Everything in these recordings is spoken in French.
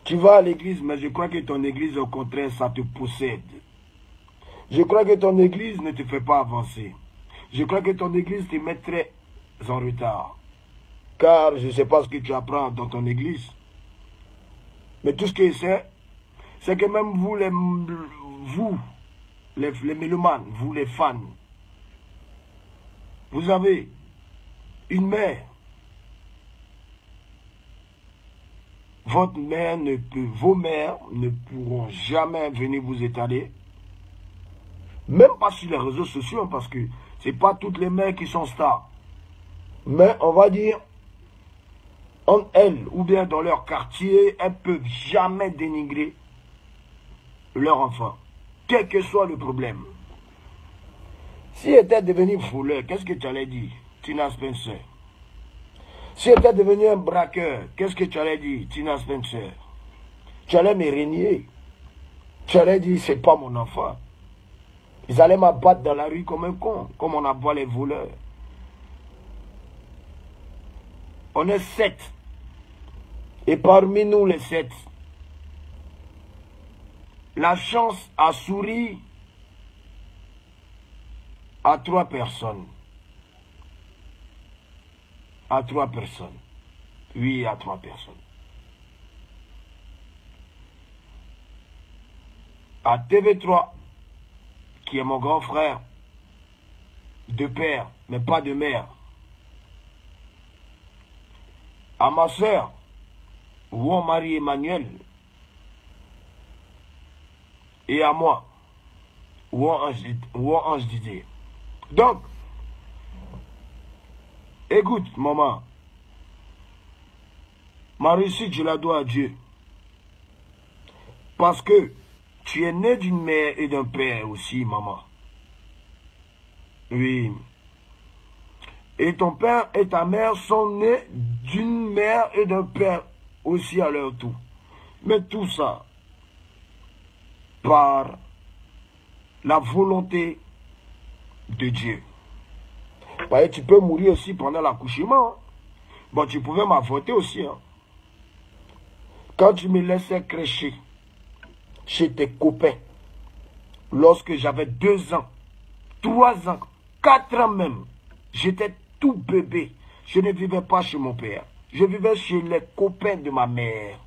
Tu vas à l'église, mais je crois que ton église, au contraire, ça te possède. Je crois que ton église ne te fait pas avancer. Je crois que ton église te mettrait en retard. Car je ne sais pas ce que tu apprends dans ton église. Mais tout ce que je sais, c'est que même vous, les mélomanes, vous les fans, vous avez une mère. Votre mère ne peut, vos mères ne pourront jamais venir vous étaler. Même pas sur les réseaux sociaux, parce que ce n'est pas toutes les mères qui sont stars. Mais on va dire, entre elles, ou bien dans leur quartier, elles ne peuvent jamais dénigrer leur enfant. Quel que soit le problème. Si elle était devenu voleur, qu'est-ce que tu allais dire, Tina Spencer? Si elle était devenu un braqueur, qu'est-ce que tu allais dire, Tina Spencer? Tu allais me régner. Tu allais dire, c'est pas mon enfant. Ils allaient m'abattre dans la rue comme un con, comme on abat les voleurs. On est 7. Et parmi nous, les 7, la chance a souri à 3 personnes. À 3 personnes. Oui, à 3 personnes. À TV3, qui est mon grand frère, de père, mais pas de mère. À ma soeur, ou Marie Emmanuel, et à moi, ou Ange Didier. Donc, écoute, maman, ma réussite, je la dois à Dieu. Parce que tu es né d'une mère et d'un père aussi, maman. Oui. Et ton père et ta mère sont nés d'une mère et d'un père aussi à leur tour. Mais tout ça, par la volonté de Dieu. Ouais, tu peux mourir aussi pendant l'accouchement. Hein. Bon, tu pouvais m'avorter aussi. Hein. Quand tu me laissais crècher chez tes copains, lorsque j'avais 2 ans, 3 ans, 4 ans même, j'étais tout bébé. Je ne vivais pas chez mon père. Je vivais chez les copains de ma mère.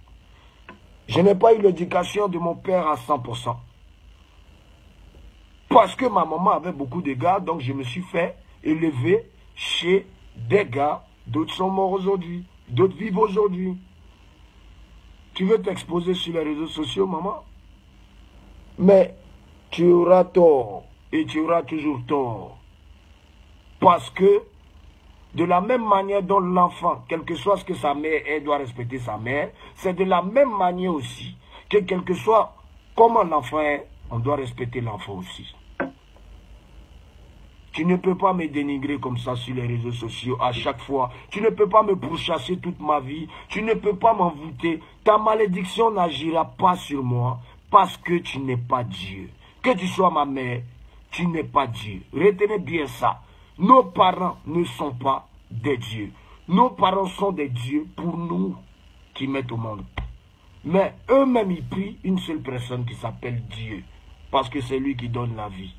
Je n'ai pas eu l'éducation de mon père à 100%. Parce que ma maman avait beaucoup de gars, donc je me suis fait élever chez des gars. D'autres sont morts aujourd'hui. D'autres vivent aujourd'hui. Tu veux t'exposer sur les réseaux sociaux, maman? Mais tu auras tort. Et tu auras toujours tort. Parce que de la même manière dont l'enfant, quel que soit ce que sa mère est, doit respecter sa mère, c'est de la même manière aussi que quel que soit comment l'enfant est, on doit respecter l'enfant aussi. Tu ne peux pas me dénigrer comme ça sur les réseaux sociaux à chaque fois. Tu ne peux pas me pourchasser toute ma vie. Tu ne peux pas m'envoûter. Ta malédiction n'agira pas sur moi parce que tu n'es pas Dieu. Que tu sois ma mère, tu n'es pas Dieu. Retenez bien ça. Nos parents ne sont pas des dieux. Nos parents sont des dieux pour nous qui mettent au monde. Mais eux-mêmes, ils prient une seule personne qui s'appelle Dieu. Parce que c'est lui qui donne la vie.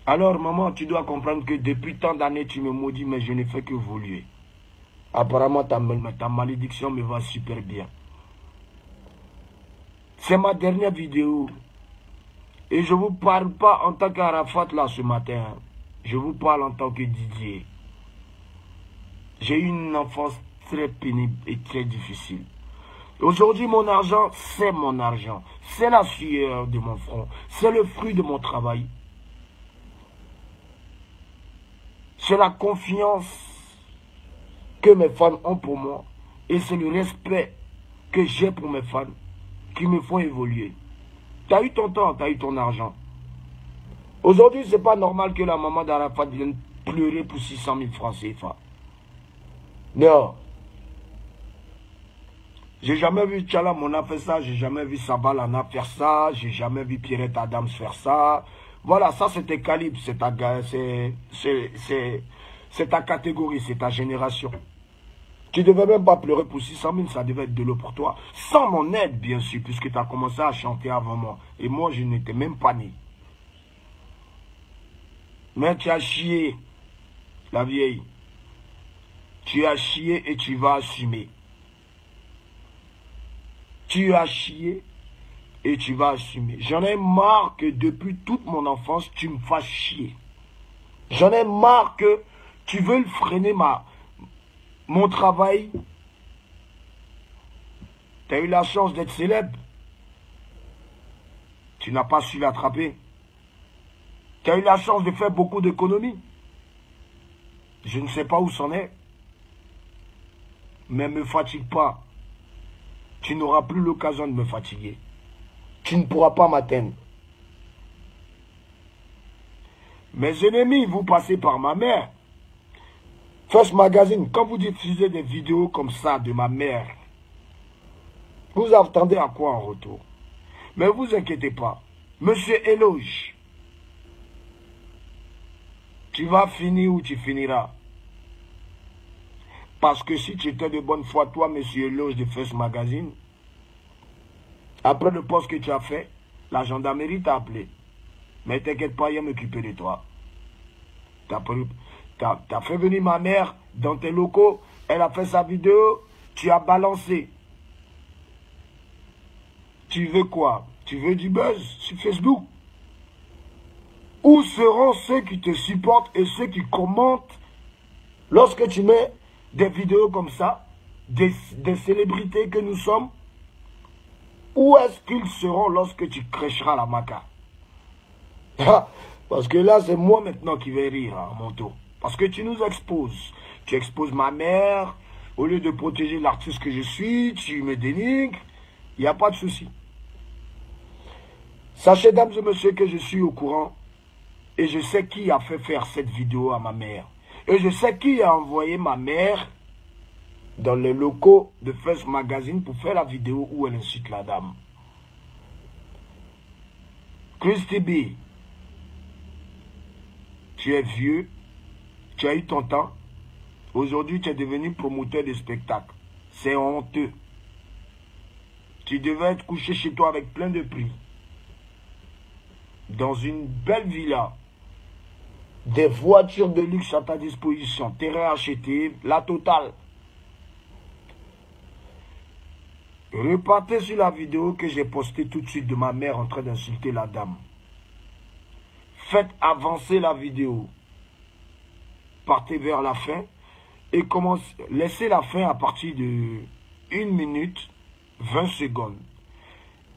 Alors, maman, tu dois comprendre que depuis tant d'années, tu me maudis, mais je ne fais que évoluer. Apparemment, ta malédiction me va super bien. C'est ma dernière vidéo. Et je ne vous parle pas en tant qu'Arafat là ce matin. Je vous parle en tant que Didier. J'ai eu une enfance très pénible et très difficile. Aujourd'hui, mon argent, c'est mon argent. C'est la sueur de mon front. C'est le fruit de mon travail. C'est la confiance que mes fans ont pour moi. Et c'est le respect que j'ai pour mes fans qui me font évoluer. Tu as eu ton temps, tu as eu ton argent. Aujourd'hui, ce n'est pas normal que la maman d'Arafat vienne pleurer pour 600 000 francs CFA. Non. J'ai jamais vu Tchala Mona faire ça, j'ai jamais vu Sabalana faire ça, j'ai jamais vu Pierrette Adams faire ça. Voilà, ça c'est tes calibres, c'est ta catégorie, c'est ta génération. Tu ne devais même pas pleurer pour 600 000, ça devait être de l'eau pour toi. Sans mon aide, bien sûr, puisque tu as commencé à chanter avant moi. Et moi, je n'étais même pas né. Mais tu as chié, la vieille. Tu as chié et tu vas assumer. Tu as chié et tu vas assumer. J'en ai marre que depuis toute mon enfance, tu me fasses chier. J'en ai marre que tu veux freiner mon travail. Tu as eu la chance d'être célèbre. Tu n'as pas su l'attraper. Tu as eu la chance de faire beaucoup d'économies. Je ne sais pas où c'en est. Mais ne me fatigue pas. Tu n'auras plus l'occasion de me fatiguer. Tu ne pourras pas m'atteindre. Mes ennemis, vous passez par ma mère. First Magazine, quand vous diffusez des vidéos comme ça de ma mère, vous attendez à quoi en retour? Mais vous inquiétez pas. Monsieur Éloge, tu vas finir où tu finiras. Parce que si tu étais de bonne foi, toi, monsieur Éloge de First Magazine, après le poste que tu as fait, la gendarmerie t'a appelé. Mais t'inquiète pas, il va m'occuper de toi. T'as fait venir ma mère dans tes locaux, elle a fait sa vidéo, tu as balancé. Tu veux quoi? Tu veux du buzz sur Facebook? Où seront ceux qui te supportent et ceux qui commentent lorsque tu mets des vidéos comme ça, des célébrités que nous sommes? Où est-ce qu'ils seront lorsque tu crècheras la maca? Parce que là, c'est moi maintenant qui vais rire à mon tour. Parce que tu nous exposes. Tu exposes ma mère. Au lieu de protéger l'artiste que je suis, tu me dénigres. Il n'y a pas de souci. Sachez, dames et messieurs, que je suis au courant. Et je sais qui a fait faire cette vidéo à ma mère. Et je sais qui a envoyé ma mère dans les locaux de First Magazine pour faire la vidéo où elle incite la dame. Christy B, tu es vieux, tu as eu ton temps. Aujourd'hui, tu es devenu promoteur de spectacles. C'est honteux. Tu devais être couché chez toi avec plein de prix. Dans une belle villa. Des voitures de luxe à ta disposition. Terrain acheté, la totale. Repartez sur la vidéo que j'ai postée tout de suite de ma mère en train d'insulter la dame. Faites avancer la vidéo. Partez vers la fin et laissez la fin à partir de 1 minute 20 secondes.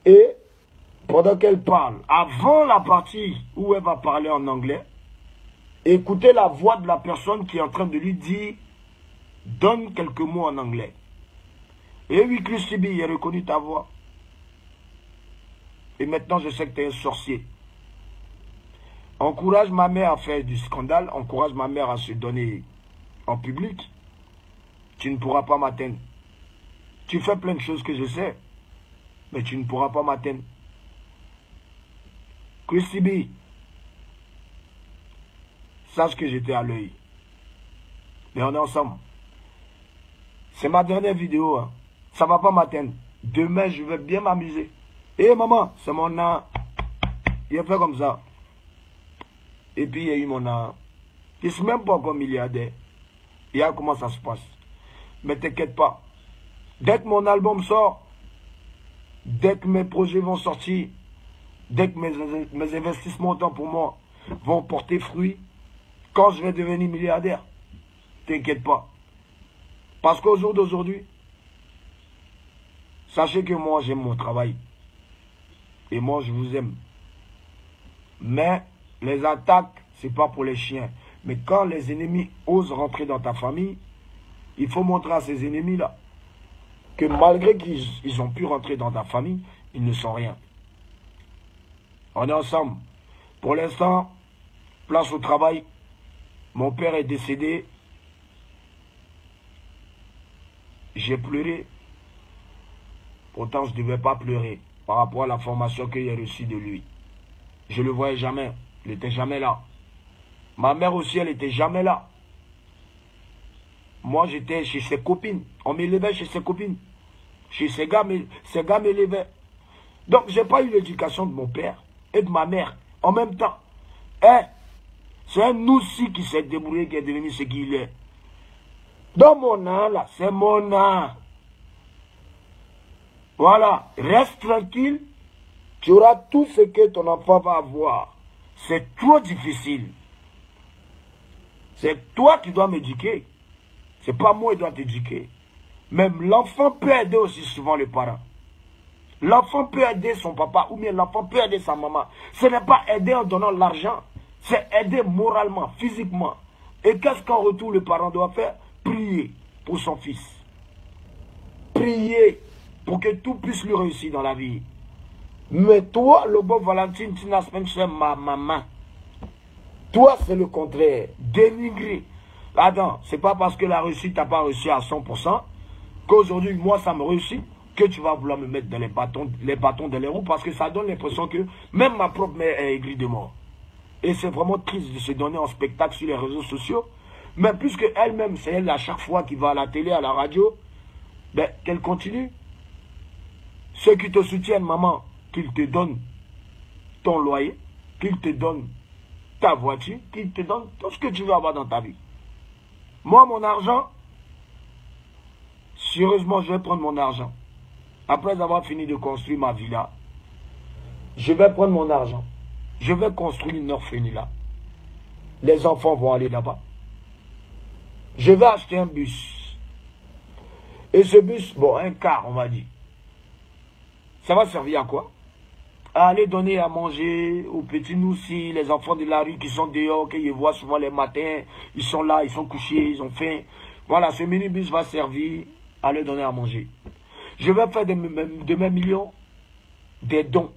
Et pendant qu'elle parle, avant la partie où elle va parler en anglais, écoutez la voix de la personne qui est en train de lui dire « Donne quelques mots en anglais ». Et oui, Christy B, il a reconnu ta voix. Et maintenant, je sais que tu es un sorcier. Encourage ma mère à faire du scandale. Encourage ma mère à se donner en public. Tu ne pourras pas m'atteindre. Tu fais plein de choses que je sais. Mais tu ne pourras pas m'atteindre. Christy B, sache que j'étais à l'œil. Mais on est ensemble. C'est ma dernière vidéo. Hein. Ça ne va pas m'atteindre. Demain, je vais bien m'amuser. Eh maman, c'est mon an. Il a fait comme ça. Et puis, il y a eu mon an. Il ne suis même pas encore milliardaire. Il y a comment ça se passe. Mais t'inquiète pas. Dès que mon album sort, dès que mes projets vont sortir, dès que mes investissements temps pour moi vont porter fruit, quand je vais devenir milliardaire, t'inquiète pas. Parce qu'au jour d'aujourd'hui, sachez que moi, j'aime mon travail. Et moi, je vous aime. Mais les attaques, c'est pas pour les chiens. Mais quand les ennemis osent rentrer dans ta famille, il faut montrer à ces ennemis-là que malgré qu'ils ont pu rentrer dans ta famille, ils ne sont rien. On est ensemble. Pour l'instant, place au travail. Mon père est décédé. J'ai pleuré. Pourtant, je ne devais pas pleurer par rapport à la formation que j'ai reçue de lui. Je ne le voyais jamais. Il n'était jamais là. Ma mère aussi, elle n'était jamais là. Moi, j'étais chez ses copines. On m'élevait chez ses copines. Chez ces gars m'élevaient. Donc, je n'ai pas eu l'éducation de mon père et de ma mère. En même temps, hein, c'est un aussi qui s'est débrouillé, qui est devenu ce qu'il est. Dans mon âme, là, c'est mon âme. Voilà, reste tranquille. Tu auras tout ce que ton enfant va avoir. C'est trop difficile. C'est toi qui dois m'éduquer. C'est pas moi qui dois t'éduquer. Même l'enfant peut aider aussi souvent les parents. L'enfant peut aider son papa ou bien l'enfant peut aider sa maman. Ce n'est pas aider en donnant l'argent. C'est aider moralement, physiquement. Et qu'est-ce qu'en retour le parent doit faire? Prier pour son fils. Prier pour que tout puisse lui réussir dans la vie. Mais toi, le bon Valentine, tu n'as même chez ma maman. Toi, c'est le contraire. Dénigrer. Attends, c'est pas parce que la réussite n'a pas réussi à 100% qu'aujourd'hui, moi, ça me réussit, que tu vas vouloir me mettre dans les bâtons dans les roues, parce que ça donne l'impression que même ma propre mère est aigrie de moi. Et c'est vraiment triste de se donner en spectacle sur les réseaux sociaux. Mais puisque elle-même, c'est elle à chaque fois qui va à la télé, à la radio, ben, qu'elle continue. Ceux qui te soutiennent, maman, qu'ils te donnent ton loyer, qu'ils te donnent ta voiture, qu'ils te donnent tout ce que tu veux avoir dans ta vie. Moi, mon argent, sérieusement, je vais prendre mon argent. Après avoir fini de construire ma villa, je vais prendre mon argent. Je vais construire une orphelinat là. Les enfants vont aller là-bas. Je vais acheter un bus. Et ce bus, bon, un car, on va dire. Ça va servir à quoi? À aller donner à manger aux petits noussis, les enfants de la rue qui sont dehors, qu'ils voient souvent les matins. Ils sont là, ils sont couchés, ils ont faim. Voilà, ce minibus va servir à leur donner à manger. Je vais faire de mes millions des dons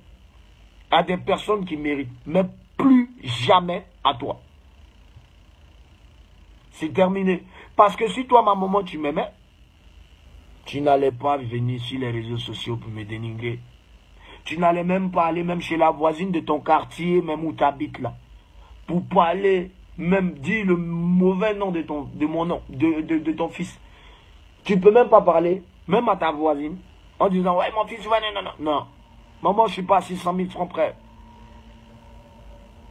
à des personnes qui méritent, mais plus jamais à toi. C'est terminé. Parce que si toi, ma maman, tu m'aimais, tu n'allais pas venir sur les réseaux sociaux pour me dénigrer. Tu n'allais même pas aller même chez la voisine de ton quartier, même où tu habites là. Pour parler, même dire le mauvais nom de ton fils. Tu peux même pas parler, même à ta voisine, en disant, ouais, mon fils va... Non. Maman, je ne suis pas à 600 000 francs près.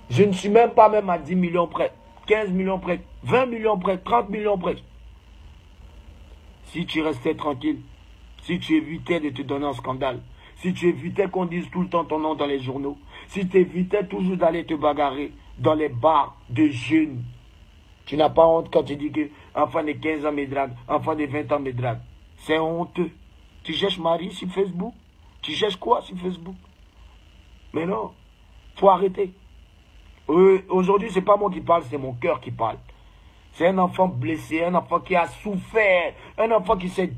Je ne suis même pas même à 10 millions près, 15 millions près, 20 millions près, 30 millions près. Si tu restais tranquille, si tu évitais de te donner un scandale, si tu évitais qu'on dise tout le temps ton nom dans les journaux, si tu évitais toujours d'aller te bagarrer dans les bars de jeunes, tu n'as pas honte quand tu dis que enfant de 15 ans me drague, enfant de 20 ans me drague. C'est honteux. Tu cherches Marie sur Facebook? Tu cherches quoi sur Facebook? Mais non, faut arrêter. Aujourd'hui, ce n'est pas moi qui parle, c'est mon cœur qui parle. C'est un enfant blessé, un enfant qui a souffert, un enfant qui s'est